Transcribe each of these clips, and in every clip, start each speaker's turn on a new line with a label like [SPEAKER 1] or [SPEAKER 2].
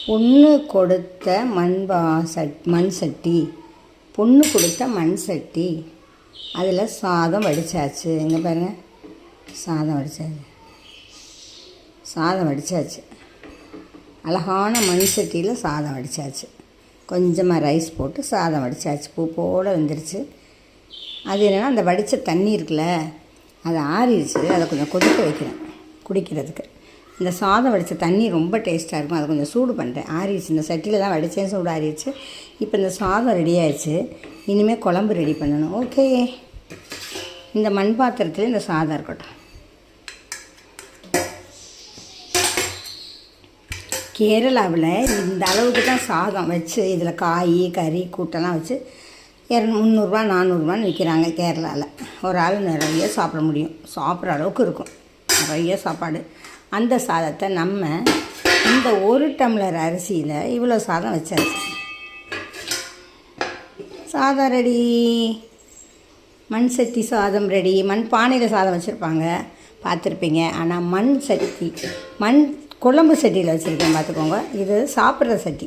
[SPEAKER 1] பொண்ணு கொடுத்த மண் சட்டி, பொண்ணு கொடுத்த மண் சட்டி, அதில் சாதம் வடித்தாச்சு. இங்கே பாருங்கள், சாதம் வடித்தாச்சு. அழகான மண் சட்டியில் சாதம் வடித்தாச்சு. கொஞ்சமாக ரைஸ் போட்டு சாதம் வடித்தாச்சு. பூ போல் வந்துருச்சு. அது என்னென்னா, அந்த வடித்த தண்ணி இருக்குல்ல, அது ஆறிடுச்சு. அதை கொஞ்சம் கொதிக்க வைக்கிறேன் குடிக்கிறதுக்கு. இந்த சாதம் வடித்த தண்ணி ரொம்ப டேஸ்ட்டாக இருக்கும். அதை கொஞ்சம் சூடு பண்ணுறேன். ஆறிடுச்சு. இந்த சட்டியில் தான் வடித்தேன், சூடு ஆறிடுச்சு. இப்போ இந்த சாதம் ரெடி ஆயிடுச்சு. இனிமேல் குழம்பு ரெடி பண்ணணும். ஓகே, இந்த மண் பாத்திரத்தில் இந்த சாதம் இருக்கட்டும். கேரளாவில் இந்த அளவுக்கு தான் சாதம் வச்சு இதில் காய் கறி கூட்டெல்லாம் வச்சு 300 400 விற்கிறாங்க. கேரளாவில் ஒரு ஆள் நிறைய சாப்பிட முடியும். சாப்பிட்ற அளவுக்கு இருக்கும் நிறைய சாப்பாடு. அந்த சாதத்தை நம்ம இந்த 1 டம்ளர் அரிசியில் இவ்வளோ சாதம் வச்சாச்சு. சாதம் ரெடி. மண் சட்டி சாதம் ரெடி. மண் பானையில் சாதம் வச்சுருப்பாங்க, பார்த்துருப்பீங்க. ஆனால் மண் குழம்பு சட்டியில் வச்சுருக்கேன், பார்த்துக்கோங்க. இது சாப்பிட்ற சட்டி.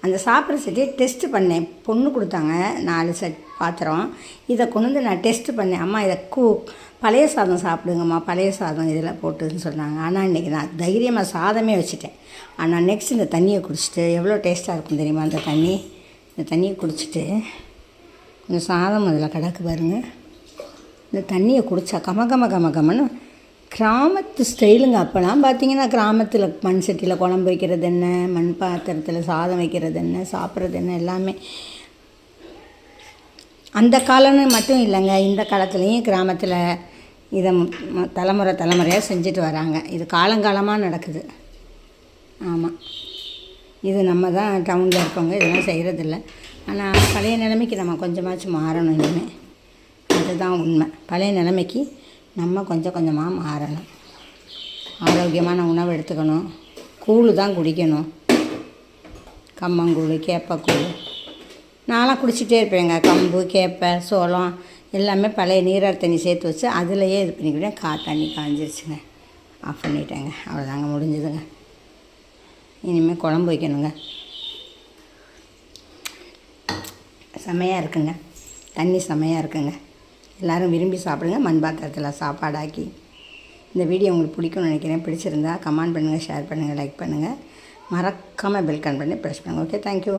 [SPEAKER 1] அந்த சாப்பிட்ற சட்டியை டெஸ்ட்டு பண்ணேன். பொண்ணு கொடுத்தாங்க 4 பாத்திரம். இதை கொண்டு வந்து நான் டெஸ்ட்டு பண்ணேன். அம்மா இதை பழைய சாதம் சாப்பிடுங்கம்மா, பழைய சாதம் இதில் போட்டுன்னு சொன்னாங்க. ஆனால் இன்றைக்கி நான் தைரியமாக சாதமே வச்சுட்டேன். ஆனால் நெக்ஸ்ட் இந்த தண்ணியை குடிச்சிட்டு எவ்வளோ டேஸ்ட்டாக இருக்கும் தெரியுமா? இந்த தண்ணியை குடிச்சிட்டு இந்த சாதம் அதில் கிடக்கு பாருங்கள். இந்த தண்ணியை குடித்தா கமன்னு கிராமத்து ஸ்டைலுங்க. அப்போலாம் பார்த்தீங்கன்னா கிராமத்தில் மண் சட்டியில் குழம்பு வைக்கிறது என்ன, மண் பாத்திரத்தில் சாதம் வைக்கிறது என்ன, சாப்பிட்றது என்ன, எல்லாமே அந்த காலம்னு மட்டும் இல்லைங்க. இந்த காலத்துலேயும் கிராமத்தில் இதை தலைமுறையாக செஞ்சுட்டு வராங்க. இது காலங்காலமாக நடக்குது. ஆமாம், இது நம்ம தான் டவுனில் இருக்கவங்க இதெல்லாம் செய்கிறதில்ல. ஆனால் பழைய நிலைமைக்கு நம்ம கொஞ்சமாச்சும் மாறணும். இனிமேல் அதுதான் உண்மை. பழைய நிலைமைக்கு நம்ம கொஞ்சம் கொஞ்சமாக மாறணும். ஆரோக்கியமான உணவு எடுத்துக்கணும். கூழ் தான் குடிக்கணும். கம்மங்கூழ், கேப்பக்கூழ் நான்லாம் குடிச்சிட்டே இருப்பேங்க. கம்பு, கேப்பை, சோளம் எல்லாமே பழைய நீரார் தண்ணி சேர்த்து வச்சு அதிலையே இது பண்ணிக்கிட்டேன். தண்ணி காஞ்சிருச்சுங்க. ஆஃப் பண்ணிட்டேங்க. அவ்வளோதாங்க, முடிஞ்சுதுங்க. இனிமேல் குழம்பு வைக்கணுங்க. செமையாக இருக்குங்க. தண்ணி செமையாக இருக்குங்க. எல்லோரும் விரும்பி சாப்பிடுங்க. மண் பாத்திரத்தில் சாப்பாடாக்கி. இந்த வீடியோ உங்களுக்கு பிடிக்கும்னு நினைக்கிறேன். பிடிச்சிருந்தா கமெண்ட் பண்ணுங்கள், ஷேர் பண்ணுங்கள், லைக் பண்ணுங்கள். மறக்காமல் பெல் கன் பண்ணி ப்ரெஸ் பண்ணுங்கள். Okay, thank you.